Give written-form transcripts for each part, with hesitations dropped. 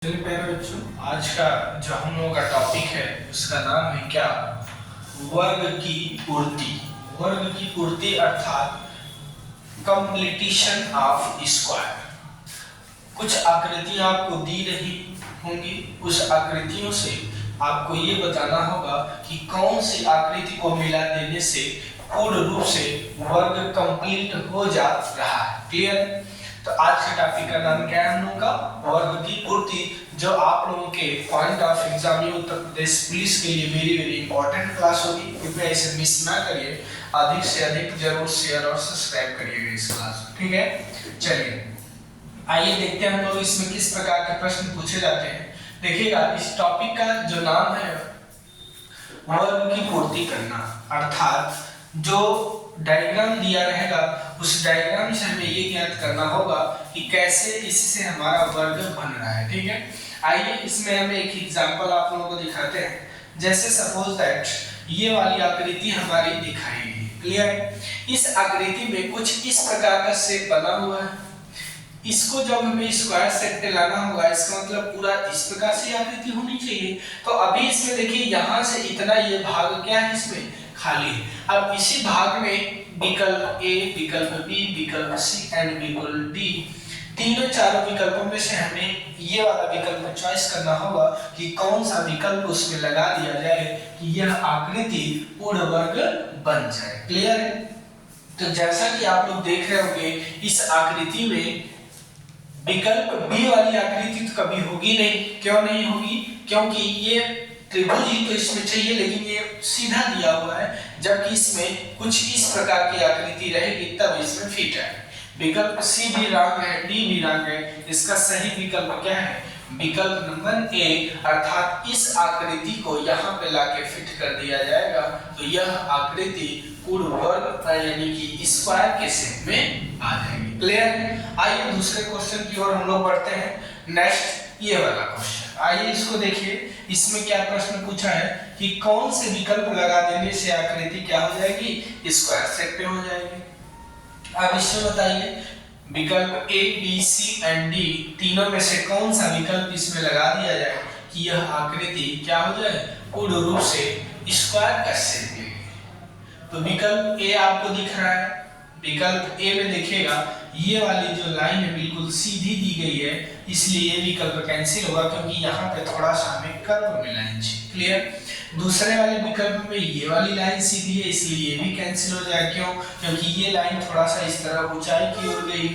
चलिए प्यारे बच्चों, आज का जो हम लोगों का टॉपिक है उसका नाम है क्या? वर्ग की पूर्ति। वर्ग की पूर्ति अर्थात कंप्लीटिशन ऑफ स्क्वायर। कुछ आकृतियां आपको दी रही होंगी, उस आकृतियों से आपको ये बताना होगा कि कौन सी आकृति को मिला देने से पूर्ण रूप से वर्ग कंप्लीट हो जा रहा है। क्लियर? तो आज के टॉपिक का नाम क्या है हम लोगों का? वर्ग की पूर्ति, जो आप लोगों के पॉइंट ऑफ एग्जाम में उत्तर प्रदेश पुलिस के लिए वेरी वेरी इंपॉर्टेंट क्लास होगी। कृपया इसे मिस ना करिए, अधिक से अधिक जरूर शेयर और सब्सक्राइब करिएगा इस क्लास को। ठीक है, चलिए आइए देखते हैं हम लोग इसमें किस प्रकार के प्रश्न पूछे जाते हैं। देखिएगा, इस टॉपिक का जो नाम है वर्ग की पूर्ति करना, अर्थात जो डायग्राम दिया रहेगा उस डायग्राम से हमें ये ज्ञात करना होगा कि कैसे इससे हमारा वर्ग बन रहा है। ठीक है, आइए इसमें हम एक एग्जांपल आप लोगों को दिखाते हैं। जैसे सपोज दैट ये वाली आकृति हमारी दिखाई गई। क्लियर? इस आकृति में कुछ इस प्रकार का शेप बना हुआ है। इसको जब हमें स्क्वायर सेट पे लाना होगा, इसका मतलब पूरा इस प्रकार से आकृति होनी चाहिए। तो अभी इसमें देखिए, यहाँ से इतना ये भाग क्या है, इसमें खाली है। अब इसी भाग में विकल्प ए, विकल्प बी, विकल्प सी एंड विकल्प डी, तीनों चारों विकल्पों में से हमें ये वाला विकल्प चॉइस करना होगा कि कौन सा विकल्प उसमें लगा दिया जाए कि यह आकृति पूर्ण वर्ग बन जाए। क्लियर है? तो जैसा कि आप लोग देख रहे होंगे, इस आकृति में विकल्प बी वाली आकृति तो कभी होगी नहीं। क्यों नहीं होगी? क्योंकि ये त्रिभुज ही तो इसमें चाहिए, लेकिन ये सीधा दिया हुआ है, जबकि इसमें कुछ इस प्रकार की आकृति रहेगी तब इसमें फिट है। विकल्प सी भी रॉन्ग है, डी भी रॉन्ग है। इसका सही विकल्प क्या है? विकल्प नंबर ए, अर्थात इस आकृति को यहाँ पे लाके फिट कर दिया जाएगा तो यह आकृति पूर्ण वर्ग यानी कि स्क्वायर के शेप में आ जाएगी। क्लियर? आइए दूसरे क्वेश्चन की ओर हम लोग बढ़ते हैं। नेक्स्ट ये वाला क्वेश्चन, आइए इसको देखिए। इसमें क्या प्रश्न पूछा है कि कौन से विकल्प लगा देने से आकृति क्या हो जाएगी? स्क्वायर शेप पे हो जाएगी। अब इसमें बताइए, विकल्प A, B, C and D तीनों में से कौन सा विकल्प इसमें लगा दिया जाए कि यह आकृति क्या हो जाए? पूर्ण रूप से स्क्वायर का शेप लेगी। तो विकल्प ए आपको दिख रहा है। विकल्प ए में देखिएगा, ये वाली जो लाइन है बिल्कुल सीधी दी गई है, इसलिए ये विकल्प कैंसिल होगा क्योंकि यहाँ पे थोड़ा सा हमें कर्व में लाइन चाहिए। क्लियर? दूसरे वाले विकल्प में ये वाली लाइन सीधी है, इसलिए ये भी कैंसिल हो जाएगा। क्यों? क्योंकि ये लाइन थोड़ा सा इस तरह ऊंचाई की ओर गई।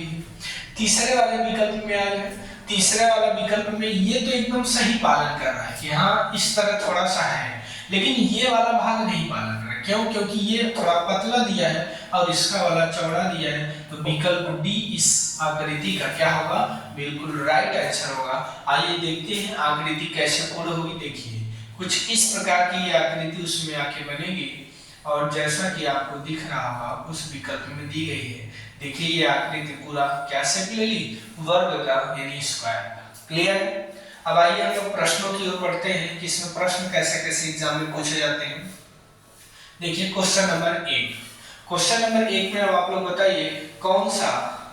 तीसरे वाले विकल्प में आ गए। तीसरे वाला विकल्प में ये तो एकदम सही पालन कर रहा है कि हाँ इस तरह थोड़ा सा है, लेकिन ये वाला भाग नहीं पालन कर रहा। क्यों? क्योंकि ये थोड़ा पतला दिया है और इसका वाला चौड़ा दिया है। तो विकल्प डी इस आकृति का क्या होगा? बिल्कुल राइट आंसर होगा। आइए देखते हैं आकृति कैसे पूर्ण होगी। देखिए, कुछ इस प्रकार की आकृति उसमें आके बनेगी और जैसा कि आपको दिख रहा होगा उस विकल्प में दी गई है। देखिए, ये आकृति पूरा क्या शेप ले ली? वर्ग का यानी स्क्वायर का। क्लियर? अब आइए हम लोग प्रश्नों की ओर बढ़ते हैं कि इसमें प्रश्न कैसे कैसे एग्जाम में पूछे जाते हैं। देखिए क्वेश्चन नंबर 1। क्वेश्चन नंबर 1 में अब आप लोग बताइए कौन सा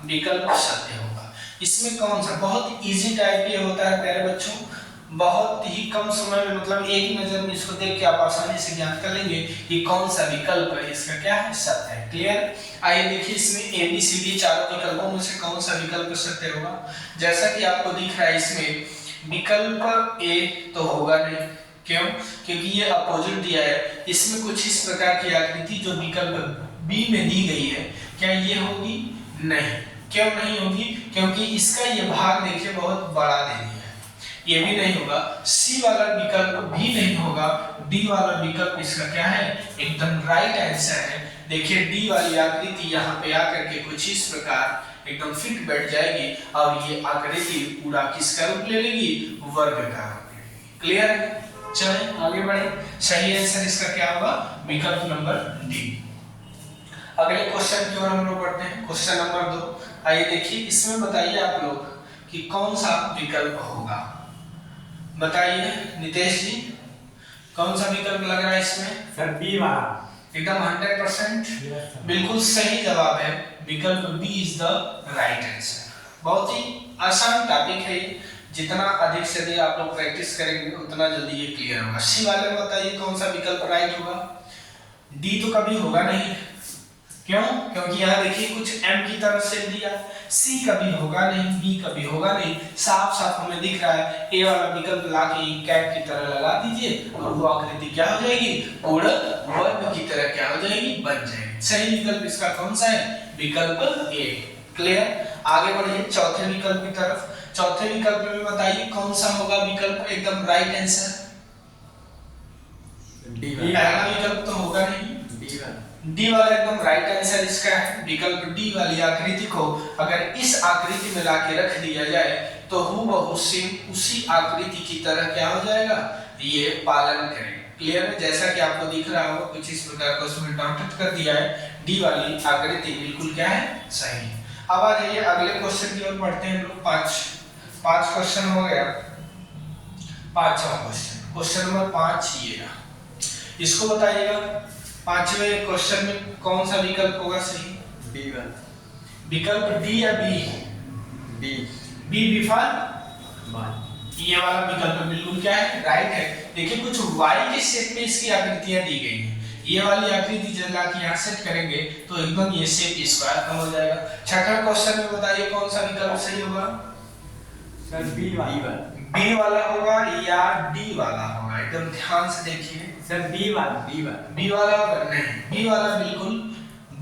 विकल्प सत्य होगा। इसमें कौन सा, बहुत इजी टाइप के होता है प्यारे बच्चों, बहुत ही कम समय में, मतलब एक नजर में इसको देख के आप आसानी से ज्ञात कर लेंगे कि कौन सा विकल्प है इसका क्या है? सत्य है। क्लियर? आइए देखिए, इसमें ए बी सी डी चारों विकल्पों में से कौन सा विकल्प सत्य होगा। जैसा कि आपको दिख रहा है, इसमें विकल्प ए तो होगा नहीं। क्यों? क्योंकि ये अपोजिट दिया है। इसमें कुछ इस प्रकार की आकृति जो विकल्प बी में दी गई है, क्या ये होगी? नहीं। क्यों नहीं होगी? क्योंकि इसका ये भाग देखिए बहुत बड़ा दे दिया है, ये भी नहीं होगा। सी वाला विकल्प भी नहीं होगा। डी वाला विकल्प इसका क्या है? एकदम राइट आंसर है। देखिए, डी वाली आकृति यहाँ पे आकर के कुछ इस प्रकार एकदम फिट बैठ जाएगी और ये आकृति पूरा किसका रूप ले लेगी? वर्ग का रूप लेगी। क्लियर है? चलिए आगे बढ़े। सही आंसर इसका क्या होगा? विकल्प नंबर डी। अगले क्वेश्चन की ओर हम लोग बढ़ते हैं। Question number 2। आइए देखिए, इसमें बताइए आप लोग कि कौन सा विकल्प होगा। बताइए नितेश जी, कौन सा विकल्प लग रहा है इसमें? सर बी वाला। एकदम 100% बिल्कुल सही जवाब है। विकल्प B is the right answer. बहुत ही आसान टॉपिक है। जितना अधिक से अधिक आप लोग प्रैक्टिस करेंगे उतना जल्दी ये क्लियर होगा। सी वाले में बताइए कौन सा विकल्प राइट होगा? डी तो कभी होगा नहीं, क्यों? क्योंकि यहाँ देखिए कुछ एम की तरफ से दिया। सी कभी होगा नहीं, बी कभी होगा नहीं, साफ साफ हमें दिख रहा है। ए वाला विकल्प लाके कैप की तरह लगा दीजिए और वो आकृति क्या हो जाएगी? पूर्ण वर्ग की तरह क्या हो जाएगी? बन जाएगी। सही विकल्प इसका कौन सा है? विकल्प ए। क्लियर? आगे बढ़िए चौथे विकल्प की तरफ। चौथे विकल्प में बताइए कौन सा होगा विकल्प एकदम राइट आंसर? डी। पहला विकल्प तो होगा नहीं, डी वाला एकदम राइट आंसर इसका है। विकल्प डी वाली आकृति को अगर इस आकृति में लाके रख दिया जाए तो हूबहू सेम उसी आकृति की तरह क्या हो जाएगा? ये पालन करेगा। क्लियर है? जैसा कि आपको दिख रहा होगा कुछ इस प्रकार का उसमें डॉटेड कर दिया है। डी वाली आकृति बिल्कुल क्या है? सही। अब आ जाइए अगले क्वेश्चन की ओर बढ़ते हैं हम लोग। पांच क्वेश्चन हो गया। पांचवा क्वेश्चन, क्वेश्चन नंबर 5 ये रहा। इसको बताइएगा पांचवें क्वेश्चन में कौन सा विकल्प होगा सही? बी वाला। विकल्प डी या बी? बी। बी फॉर ये वाला विकल्प बिल्कुल क्या है? राइट है। देखिए कुछ वाई के शेप में इसकी आकृतियां दी गई हैं। ये वाली आकृति जब लाके यहाँ सेट करेंगे तो एकदम ये शेप स्क्वायर का हो जाएगा। छठा क्वेश्चन में बताइए कौन सा विकल्प सही होगा? सर बी वाला। बी वाला होगा या डी वाला होगा? एकदम ध्यान से देखिए। सर बी वाला। बी वाला होगा? नहीं, बी वाला बिल्कुल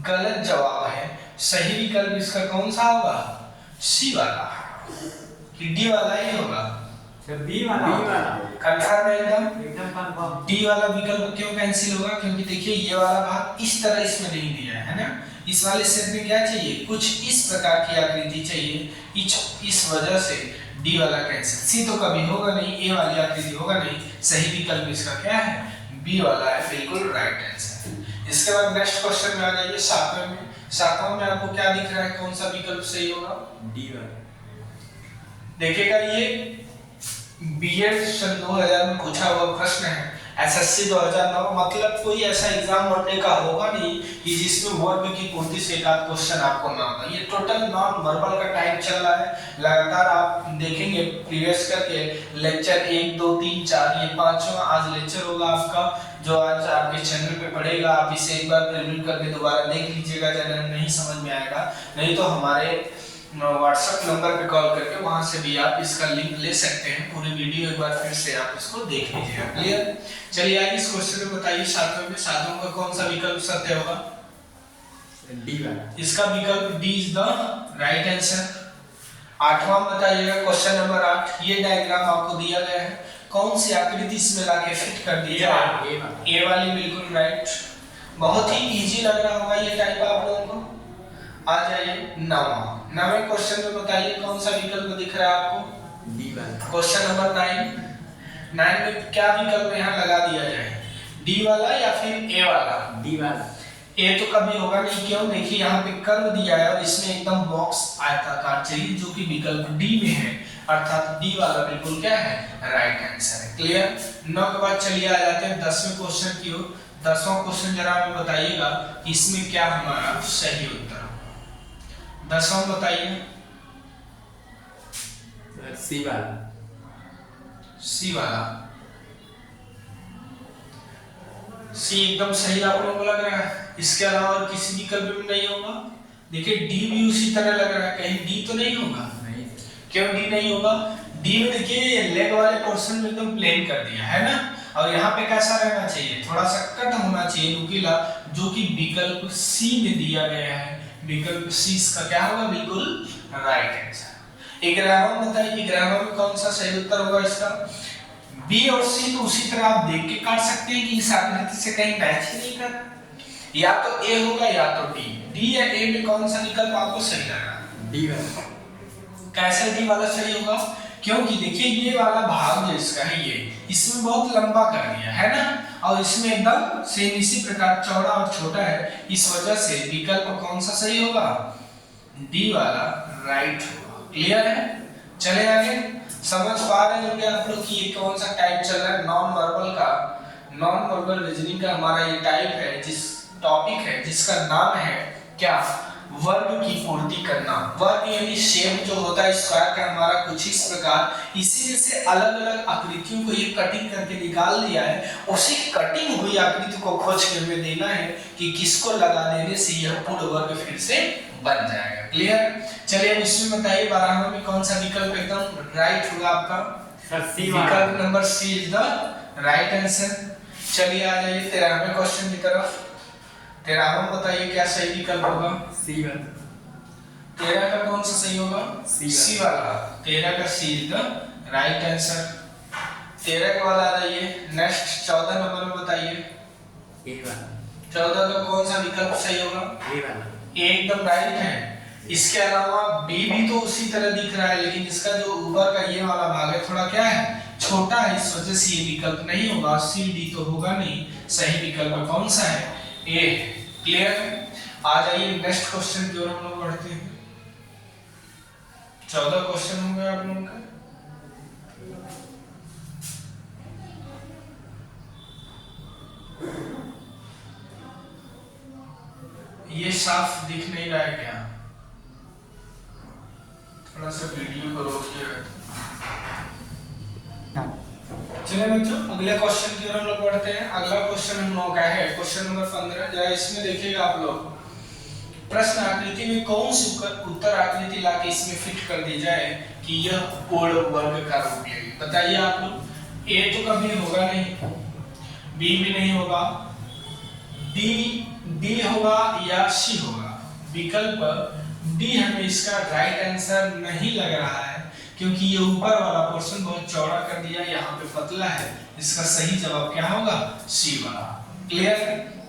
गलत जवाब है। सही विकल्प इसका कौन सा होगा? सी वाला। कि डी वाला ही होगा? सर बी वाला। कंफर्म है? एकदम कंफर्म। डी वाला विकल्प क्यों कैंसिल होगा? क्योंकि देखिए ये वाला भाग इस तरह इसमें नहीं दिया है ना। इस वाले सेट में क्या चाहिए? कुछ इस प्रकार की आकृति चाहिए। इस वजह से डी वाला कैंसिल। सी तो कभी होगा नहीं, ए वाली आकृति होगा नहीं। सही विकल्प इसका क्या है? बी वाला है, बिल्कुल राइट आंसर। इसके बाद नेक्स्ट क्वेश्चन में आ जाइए सातवें में। सातवें में आपको क्या दिख रहा है? कौन सा विकल्प सही होगा? डी वाला। देखिएगा ये बीएड सन 2000 में पूछा हुआ प्रश्न है। एसएससी 2009 मतलब कोई ऐसा एग्जाम बनने का होगा नहीं कि जिसमें वर्ग की पूर्ति से एक आध क्वेश्चन आपको ना होगा। ये टोटल नॉन वर्बल का टाइप चल रहा है। लगातार आप देखेंगे प्रीवियस करके लेक्चर 1 2 3 4 ये पांचवा आज लेक्चर होगा आपका, जो आज आपके चैनल पे पड़ेगा। आप इसे एक बार रिव्यू करके दोबारा देख लीजिएगा। चैनल नहीं समझ में आएगा नहीं तो हमारे व्हाट्सएप नंबर पे कॉल करके वहां से भी आप इसका लिंक ले सकते हैं। पूरी वीडियो एक बार फिर से आप इसको देख लीजिएगा। क्लियर? चलिए आइए इस क्वेश्चन में बताइए सातवें में। सातवें का कौन सा विकल्प सत्य होगा? डी वाला। इसका विकल्प D is the right answer. आठवां बताइएगा क्वेश्चन नंबर 8। ये डायग्राम आपको दिया गया है। कौन सी आकृति इसमें लाके फिट कर दी जाए? ए वाली, बिल्कुल राइट। बहुत ही इजी लग रहा होगा ये टाइप आप लोगों को। आ जाइए नवे क्वेश्चन में बताइए कौन सा विकल्प दिख रहा है आपको? डी वाला। क्वेश्चन नंबर 9 में क्या विकल्प यहाँ लगा दिया जाए? डी वाला या फिर ए वाला? डी वाला। ए तो कभी होगा नहीं, क्यों? देखिए यहाँ पे कर्व दिया है और इसमें एकदम बॉक्स आयताकार चाहिए जो कि विकल्प डी में है, अर्थात डी वाला बिल्कुल क्या है? राइट आंसर है। क्लियर? 9 के बाद चलिए आ जाते हैं 10वें क्वेश्चन की ओर। 10वां क्वेश्चन जरा हमें बताइएगा इसमें क्या हमारा सही उत्तर होगा। 10वां बताइए। सी वाला। सी वाला। सी एकदम सही आप लोगों को लग रहा है। इसके अलावा और किसी विकल्प में नहीं होगा। देखिए डी भी उसी तरह लग रहा है, कहीं डी तो नहीं होगा? नहीं। क्यों डी नहीं होगा? डी में देखिए लेग वाले पोर्शन में एकदम प्लेन कर दिया है ना, और यहाँ पे कैसा रहना चाहिए? थोड़ा सा कट होना चाहिए, नुकीला, जो कि विकल्प सी में दिया गया है। विकल्प सी इसका क्या होगा? बिल्कुल राइट आंसर। 11वां बताइए 11वां में कौन सा सही उत्तर होगा इसका? बी और सी तो उसी तरह आप देख के काट सकते हैं कि इस आकृति से कहीं मैच ही नहीं कर। या तो ए होगा या तो डी। डी या ए में कौन सा विकल्प आपको सही लग रहा है? डी वाला। कैसे डी वाला सही होगा? क्योंकि देखिए ये वाला भाग जो इसका है ये इसमें बहुत लंबा कर दिया है ना, और इसमें एकदम सेम इसी प्रकार चौड़ा और छोटा है। इस वजह से विकल्प कौन सा सही होगा? डी वाला राइट होगा। क्लियर है? चले आगे। समझ पा रहे होंगे आप लोग कि ये कौन सा टाइप चल रहा है? नॉन वर्बल का, नॉन वर्बल रीजनिंग का हमारा ये टाइप है, जिस टॉपिक है जिसका नाम है क्या? वर्ग की पूर्ति करना। वर्ग यानी शेप जो होता है स्क्वायर का हमारा कुछ इस प्रकार, इसी से अलग अलग आकृतियों को ये कटिंग करके निकाल दिया है, उसी कटिंग हुई आकृति को खोज के हमें देना है कि किसको लगा देने से यह पूर्ण वर्ग फिर से बन जाएगा। क्लियर? चलिए अब इसमें बताइए 12वें में कौन सा विकल्प एकदम राइट होगा आपका? विकल्प number C is the right answer. चलिए आ जाइए 13वें क्वेश्चन की तरफ। 13वां बताइए क्या सही विकल्प होगा? सी वाला। 13 का कौन सा सही होगा? सी वाला। 13 का सी इज द राइट आंसर। 13 के बाद आ जाइए नेक्स्ट 14 नंबर में बताइए ए वाला। 14 का कौन सा विकल्प सही होगा? ए वाला। ए एकदम राइट है। इसके अलावा बी भी तो उसी तरह दिख रहा है, लेकिन इसका जो ऊपर का ये वाला भाग है थोड़ा क्या है, छोटा है, इस वजह से ये विकल्प नहीं होगा। सी डी तो होगा नहीं। सही विकल्प कौन सा है? ए। क्लियर? आ जाइए नेक्स्ट क्वेश्चन की ओर हम लोग बढ़ते हैं। 14 क्वेश्चन हो गए आप लोगों का। ये साफ दिख नहीं रहा है क्या? थोड़ा सा वीडियो को रोकिए। चलिए बच्चों अगले क्वेश्चन की ओर हम लोग बढ़ते हैं। अगला क्वेश्चन हम लोग का है क्वेश्चन नंबर 15। जरा इसमें देखिएगा आप लोग, प्रश्न आकृति में कौन सी उत्तर आकृति लाके इसमें फिट कर दी जाए कि यह पूर्ण वर्ग का रूप लेगी। बताइए आप लोग। ए तो कभी होगा नहीं, बी भी नहीं होगा, डी होगा या सी होगा। विकल्प डी हमें इसका राइट आंसर नहीं लग रहा है, क्योंकि ये ऊपर वाला पोर्शन बहुत चौड़ा कर दिया, यहाँ पे पतला है। इसका सही जवाब क्या होगा? सी वाला। क्लियर?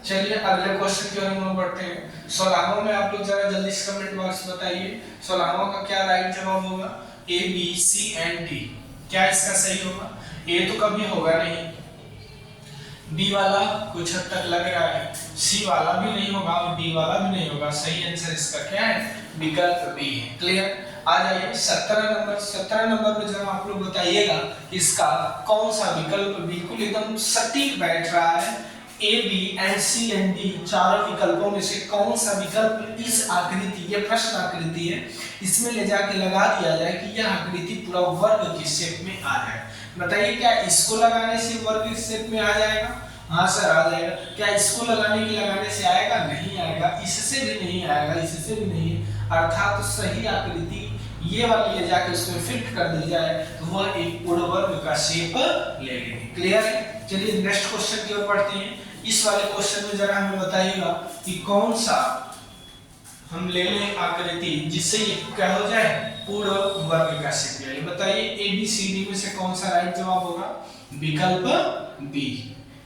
चलिए अगले क्वेश्चन की ओर हम लोग बढ़ते हैं। 16वां में आप लोग जरा जल्दी से कमेंट बॉक्स में बताइए 16वां का क्या राइट जवाब होगा? A B C and D. क्या इसका सही होगा? ए तो कभी होगा नहीं, बी वाला कुछ हद तक लग रहा है, सी वाला भी नहीं होगा और डी वाला भी नहीं होगा। सही आंसर इसका क्या है? विकल्प बी है। क्लियर? आ जाइए 17 नंबर पे जरा आप लोग बताइएगा इसका कौन सा विकल्प बिल्कुल एकदम सटीक बैठ रहा है। A B and C and D चारों विकल्पों में से कौन सा विकल्प इस आकृति, ये प्रश्न आकृति है, इसमें ले जाके लगा दिया जाए कि यह आकृति पूरा वर्ग के शेप में आ जाए। बताइए क्या इसको लगाने से वर्ग के शेप में आ जाएगा? हाँ सर आ जाएगा। क्या इसको लगाने से आएगा? नहीं आएगा। इससे भी नहीं आएगा, इससे भी नहीं। अर्थात तो सही आकृति ये वाली ले जाके उसमें फिट कर दी जाए तो वह एक पूर्ण वर्ग का शेप ले लेगी। क्लियर है? चलिए नेक्स्ट क्वेश्चन की ओर बढ़ते हैं। इस वाले क्वेश्चन में जरा हमें बताइएगा कि कौन सा हम ले लें आकृति जिससे ये क्या हो जाए, पूर्ण वर्ग का शेप ले लें। बताइए ए बी सी डी में से कौन सा राइट जवाब होगा? विकल्प बी।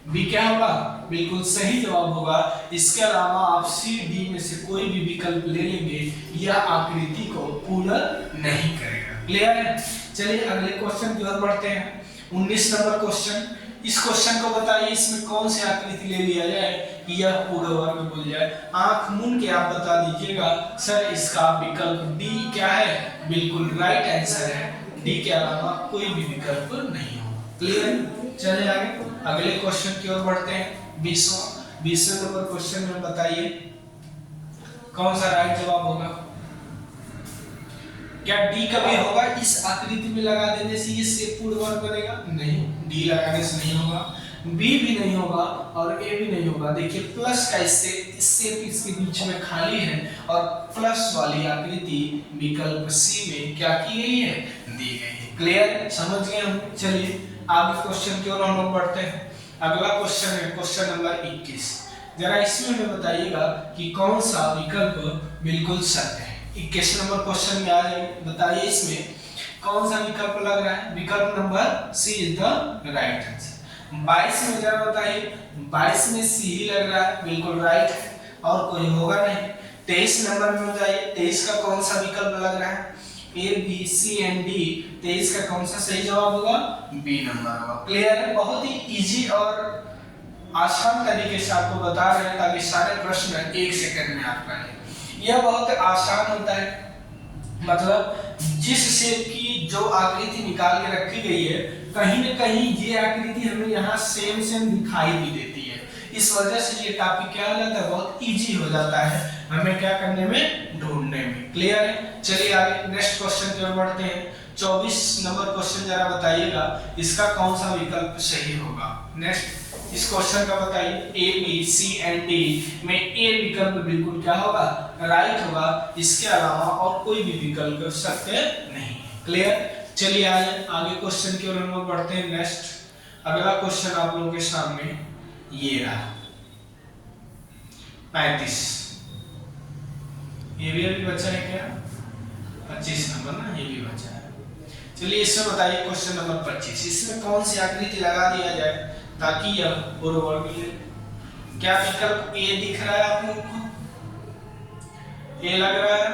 बी क्या होगा? बिल्कुल सही जवाब होगा। इसके अलावा आप सी डी में से कोई भी विकल्प ले लेंगे, यह आकृति को पूर्ण नहीं करेगा। क्लियर है? चलिए अगले क्वेश्चन की ओर बढ़ते हैं। 19 नंबर क्वेश्चन। इस क्वेश्चन को बताइए इसमें कौन सी आकृति ले लिया जाए कि यह पूर्ण वर्ग बोल जाए। आंख मूंद के आप बता दीजिएगा सर इसका विकल्प डी क्या है? बिल्कुल राइट आंसर है। डी के अलावा कोई भी विकल्प नहीं हो। क्लियर? चलिए आगे अगले क्वेश्चन की ओर बढ़ते हैं। 20वें नंबर क्वेश्चन में बताइए कौन सा राइट जवाब होगा? क्या डी कभी होगा? इस आकृति में लगा देने से ये पूर्ण वर्ग बनेगा? नहीं, डी लगाने से नहीं होगा, बी भी नहीं होगा और ए भी नहीं होगा। देखिए प्लस का इससे इसके बीच में खाली है और प्लस वाली आकृति विकल्प सी में क्या की गई है? दी गई है। क्लियर? समझ गए हम? चलिए आगे क्वेश्चन की ओर हम लोग बढ़ते हैं। अगला क्वेश्चन है क्वेश्चन नंबर 21। जरा इसमें हमें बताइएगा कि कौन सा विकल्प बिल्कुल सत्य है। 21 नंबर क्वेश्चन में आ जाए, बताइए इसमें कौन सा विकल्प लग रहा है? विकल्प number C is the right answer. 22 में जरा बताइए, 22 में सी ही लग रहा है, बिल्कुल राइट है और कोई होगा नहीं। 23 नंबर में बताइए 23 का कौन सा विकल्प लग रहा है? A B C and D. 23 का कौन सा सही जवाब होगा? बी नंबर होगा। क्लियर है? बहुत ही इजी और आसान तरीके से आपको बता रहे हैं ताकि सारे प्रश्न 1 सेकंड में आप कर लें। यह बहुत आसान होता है, मतलब जिस शेप की जो आकृति निकाल के रखी गई है कहीं न कहीं ये आकृति हमें यहाँ सेम दिखाई भी देती है। इस वजह से ये टॉपिक क्या हो जाता है? बहुत इजी हो जाता है हमें क्या करने में, ढूंढने में। क्लियर है? चलिए आगे नेक्स्ट क्वेश्चन की ओर बढ़ते हैं। 24 नंबर क्वेश्चन जरा बताइएगा इसका कौन सा विकल्प सही होगा। नेक्स्ट इस क्वेश्चन का बताइए, A B C and D में ए विकल्प बिल्कुल क्या होगा, राइट होगा, इसके अलावा और कोई भी विकल्प सत्य नहीं। क्लियर? चलिए आगे क्वेश्चन की ओर हम लोग बढ़ते हैं। नेक्स्ट अगला क्वेश्चन आप लोगों के सामने ये रहा 35। ये भी अभी बचा है क्या, 25 नंबर ना, ये भी बचा है। चलिए इसमें बताइए क्वेश्चन नंबर 25, इसमें कौन सी आकृति लगा दिया जाए ताकि यह पूर्ण वर्ग मिले। क्या विकल्प ए दिख रहा है आप लोगों को, ए लग रहा है,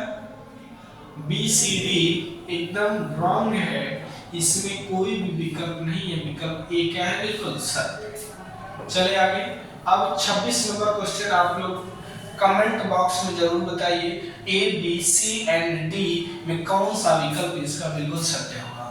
बी सी डी एकदम रॉन्ग है, इसमें कोई भी विकल्प नहीं है, विकल्प ए क्या है, बिल्कुल सत्य। चले आगे। अब 26 नंबर क्वेश्चन आप लोग कमेंट बॉक्स में जरूर बताइए, A B C and D में कौन सा विकल्प इसका बिल्कुल सत्य होगा।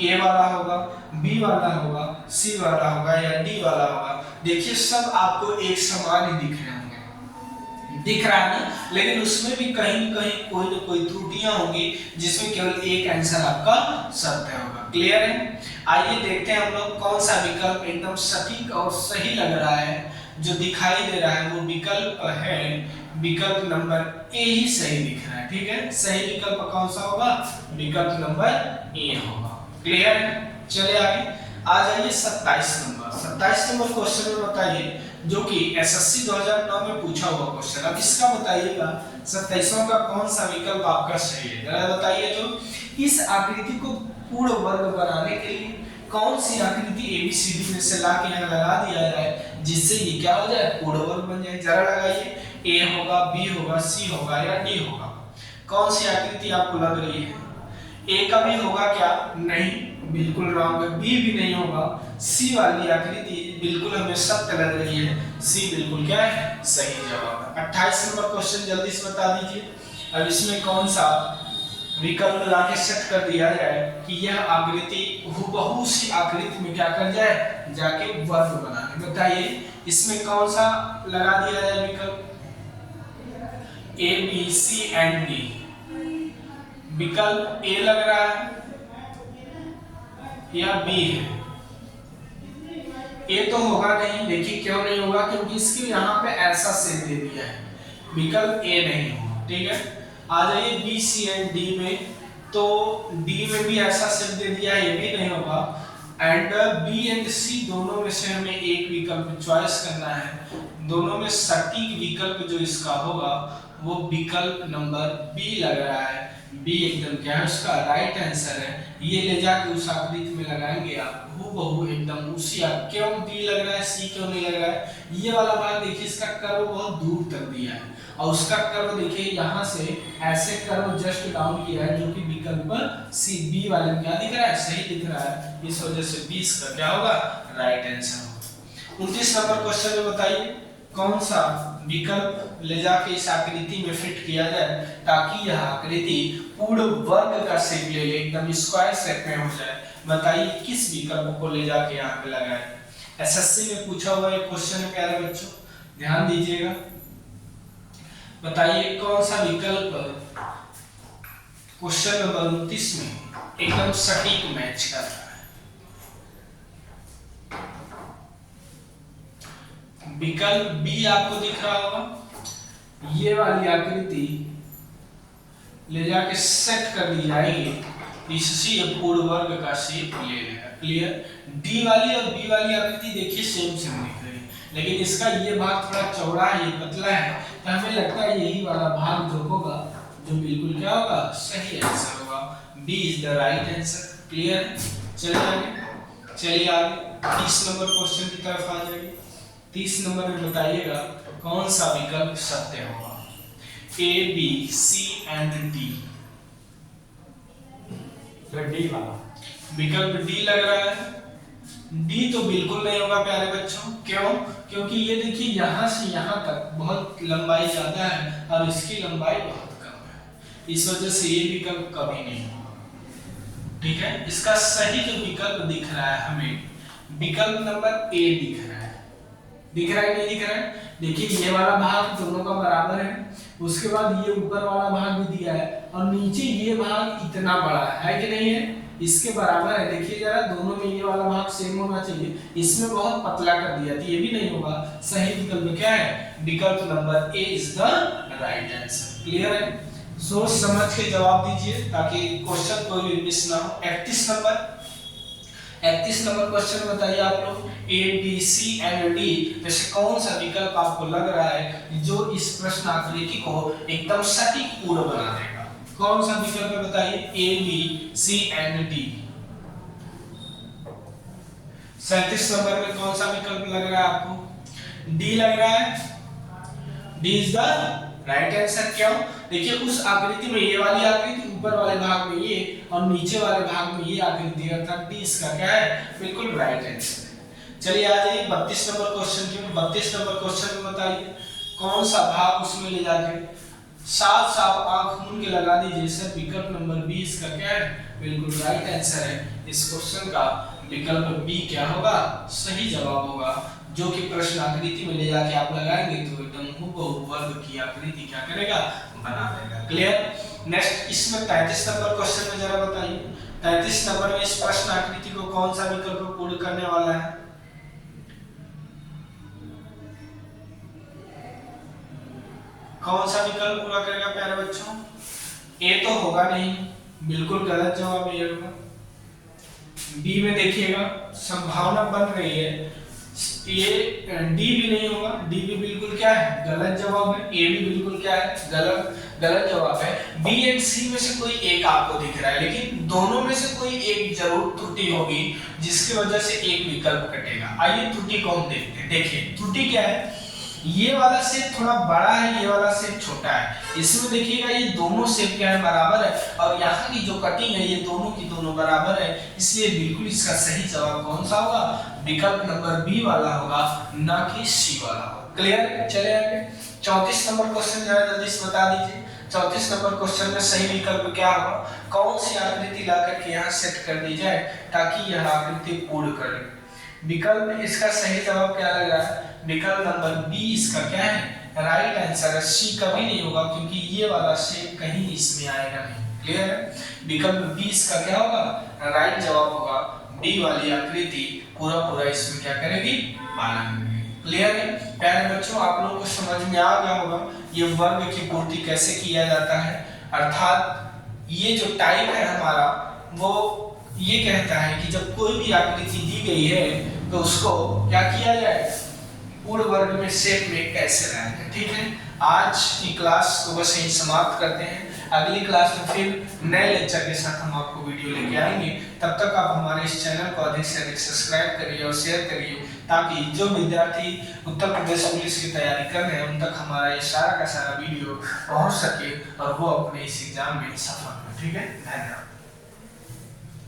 ए वाला होगा, बी वाला होगा, सी वाला होगा या डी वाला होगा। देखिए सब आपको एक समान ही दिख रहे होंगे, दिख रहा है ना, लेकिन उसमें भी कहीं कहीं कोई न कोई त्रुटियां होंगी जिसमें केवल एक आंसर आपका सत्य होगा। क्लियर है? आइए देखते हैं हम लोग कौन सा विकल्प एकदम सटीक और सही लग रहा है, जो दिखाई दे रहा है वो विकल्प है, विकल्प नंबर ए ही सही दिख रहा है। ठीक है, सही विकल्प कौन सा होगा, विकल्प नंबर ए होगा। क्लियर है? चलिए आगे आ जाइए 27 नंबर। 27 नंबर क्वेश्चन में बताइए, जो कि एसएससी 2009 में पूछा हुआ क्वेश्चन। अब इसका बताइएगा 27वां का कौन सा विकल्प आपका सही है, जरा बताइए। जो इस आकृति को पूर्ण वर्ग बनाने के लिए कौन सी आकृति एबीसीडी में से ला के यहाँ लगा दिया जाए जिससे ये क्या हो जाए, पूर्ण वर्ग बन जाए। जरा लगाइए, ए होगा, बी होगा, सी होगा या डी होगा। कौन सी आकृति आपको लग रही है? ए का भी होगा क्या, नहीं, बिल्कुल रॉन्ग है। बी भी नहीं होगा, सी वाली आकृति बिल्कुल हमें सत्य लग रही है, सी बिल्कुल क्या है, सही जवाब है। 28 नंबर क्वेश्चन जल्दी से बता दीजिए। अब इसमें कौन सा विकल्प लाके सेट कर दिया जाए कि यह आकृति हूबहू सी आकृति में क्या कर जाए, जाके वर्ग बनाने। बताइए इसमें कौन सा लगा दिया जाए विकल्प, A B C and D. विकल्प ए लग रहा है या बी है? ए तो होगा नहीं, देखिए क्यों नहीं होगा, क्योंकि इसके यहाँ पे ऐसा सेट दे दिया है, विकल्प ए नहीं होगा। ठीक है, आ जाइए बी सी एंड डी में, तो डी में भी ऐसा सेट दे दिया है, ये भी नहीं होगा। एंड बी एंड सी दोनों में से हमें एक विकल्प चॉइस करना है। दोनों में सटीक विकल्प जो इसका होगा वो विकल्प नंबर बी लग रहा है। बी एकदम क्या है, उसका राइट आंसर है। ये ले जाके उस आकृति में लगाएंगे आप, हूबहू एकदम उसी। आप क्यों बी लग रहा है, सी क्यों नहीं लग रहा है? ये वाला भाग देखिए, इसका कर्व बहुत दूर तक दिया है और उसका कर्व देखिए यहाँ से ऐसे कर्व जस्ट डाउन किया है, जो कि विकल्प सी बी वाले में क्या दिख रहा है, सही दिख रहा है। इस वजह से 20 का क्या होगा, राइट आंसर होगा। 29 नंबर क्वेश्चन में बताइए कौन सा विकल्प ले जाके इस आकृति में फिट किया जाए ताकि यह आकृति पूर्ण वर्ग का शेप ले ले, एकदम स्क्वायर शेप में हो जाए। बताइए किस विकल्प को ले जाके यहाँ पे लगाएं। एसएससी में पूछा हुआ एक क्वेश्चन है प्यारे बच्चों, ध्यान दीजिएगा। बताइए कौन सा विकल्प क्वेश्चन नंबर 29 में एकदम सटीक मैच कर रहा है। विकल्प बी आपको दिख रहा होगा, ये वाली आकृति ले जाके सेट कर दी जाएगी, इससे पूर्ण वर्ग का शेप ले लेगा। क्लियर? डी वाली और बी वाली आकृति देखिए सेम सेम दिख रही है, लेकिन इसका ये भाग थोड़ा चौड़ा है, ये पतला है, तो हमें लगता है यही वाला भाग जो होगा, जो बिल्कुल क्या होगा, सही आंसर होगा। B is the right answer. Clear? चलिए आगे 30 नंबर क्वेश्चन की तरफ आ जाइए। 30 नंबर में बताइएगा कौन सा विकल्प सत्य होगा, A B C and D. D वाला विकल्प डी लग रहा है। डी तो बिल्कुल नहीं होगा प्यारे बच्चों। क्यों? क्योंकि ये देखिए यहाँ से यहाँ तक बहुत लंबाई ज्यादा है और इसकी लंबाई बहुत कम है, इस वजह से ये विकल्प कभी नहीं होगा। ठीक है, इसका सही जो विकल्प दिख रहा है हमें, विकल्प नंबर ए दिख रहा है। दिख रहा है नहीं दिख रहा है? देखिए ये वाला भाग दोनों का बराबर है, उसके बाद ये ऊपर वाला भाग भी दिया है और नीचे ये भाग इतना बड़ा है कि नहीं है, इसके बराबर है। देखिए जरा, दोनों में ये वाला भाग सेम होना चाहिए, इसमें बहुत पतला कर दिया तो ये भी नहीं होगा। सही विकल्प क्या है? विकल्प number A is the right answer. Clear है? सोच समझ के जवाब दीजिए ताकि क्वेश्चन कोई भी मिस ना हो। 31 नंबर क्वेश्चन बताइए आप लोग, A B C and D में से कौन सा विकल्प आपको लग रहा है जो इस प्रश्न आकृति को एकदम सटीक पूर्ण बना देगा? कौन सा विकल्प है बताइए? A B C and D. 37 number में कौन सा विकल्प लग रहा है आपको? डी लग रहा है। D is the right answer. क्यों? देखिए उस आकृति में ये वाली आकृति, ऊपर वाले भाग में ये और नीचे वाले भाग में ये आकृति, अर्थात डी इसका क्या है? बिल्कुल राइट आंसर है। चलिए आ जाइए 32 नंबर क्वेश्चन की। 32 नंबर क्वेश्चन में बताइए कौन सा भाग उसमें ले जाके साफ साफ आंख मूंद के लगा दीजिए सर। विकल्प नंबर बी इसका क्या है? बिल्कुल राइट आंसर है। इस क्वेश्चन का विकल्प बी क्या होगा? सही जवाब होगा, जो कि प्रश्न आकृति में ले जाके आप लगाएंगे तो एकदम हूबहू वर्ग की आकृति क्या करेगा? बना देगा। क्लियर? नेक्स्ट इसमें 33 नंबर क्वेश्चन में जरा बताइए, 33 नंबर में इस प्रश्न आकृति को कौन सा विकल्प पूर्ण करने वाला है? कौन सा विकल्प पूरा करेगा प्यारे बच्चों? ए तो होगा नहीं, बिल्कुल गलत जवाब ये होगा। बी में देखिएगा संभावना बन रही है, ये डी भी नहीं होगा, डी भी बिल्कुल क्या है? गलत जवाब है। ए भी बिल्कुल क्या है? गलत जवाब है। बी एंड सी में से कोई एक आपको दिख रहा है, लेकिन दोनों में से कोई एक जरूर त्रुटि होगी जिसकी वजह से एक विकल्प कटेगा। आइए त्रुटि को हम देखते हैं। देखिए त्रुटि क्या है? ये वाला शेप थोड़ा बड़ा है, ये वाला शेप छोटा है। इसमें देखिएगा ये दोनों शेप क्या है? बराबर है, और यहाँ की जो कटिंग है ये दोनों की दोनों बराबर है, इसलिए बिल्कुल इसका सही जवाब कौन सा होगा? विकल्प नंबर बी वाला होगा, ना कि सी वाला होगा। क्लियर? चले आगे 34 नंबर क्वेश्चन जरा जल्दी से बता दीजिए। 34 नंबर क्वेश्चन में सही विकल्प क्या होगा? कौन सी आकृति लाकर के यहाँ सेट कर दी जाए ताकि यह आकृति पूर्ण करे? विकल्प इसका सही जवाब क्या लग रहा है? विकल्प नंबर बी इसका क्या है? राइट आंसर है। सी कभी नहीं होगा क्योंकि ये वाला शेप कहीं इसमें आएगा नहीं। क्लियर है? विकल्प बी इसका क्या होगा? राइट जवाब होगा। डी वाली आकृति पूरा इसमें क्या करेगी? पालन करेगी। क्लियर है? प्यारे बच्चों आप लोगों को समझ में आ गया होगा ये वर्ग की पूर्ति कैसे किया जाता है। अर्थात ये जो टाइप है हमारा वो ये कहता है कि जब कोई भी आकृति दी गई है तो उसको क्या किया जाए? पूर्ण वर्ग में शेप में कैसे लाया जाए। ठीक है? आज की क्लास को बस यही समाप्त करते हैं। अगली क्लास में फिर नए लेक्चर के साथ हम आपको वीडियो लेके आएंगे। तब तक आप हमारे इस चैनल को अधिक से अधिक सब्सक्राइब करिए और शेयर करिए, ताकि जो विद्यार्थी उत्तर प्रदेश पुलिस की तैयारी कर रहे हैं उन तक हमारा ये सारा का सारा वीडियो पहुंच सके और वो अपने इस एग्जाम में सफल हो। ठीक है? धन्यवाद।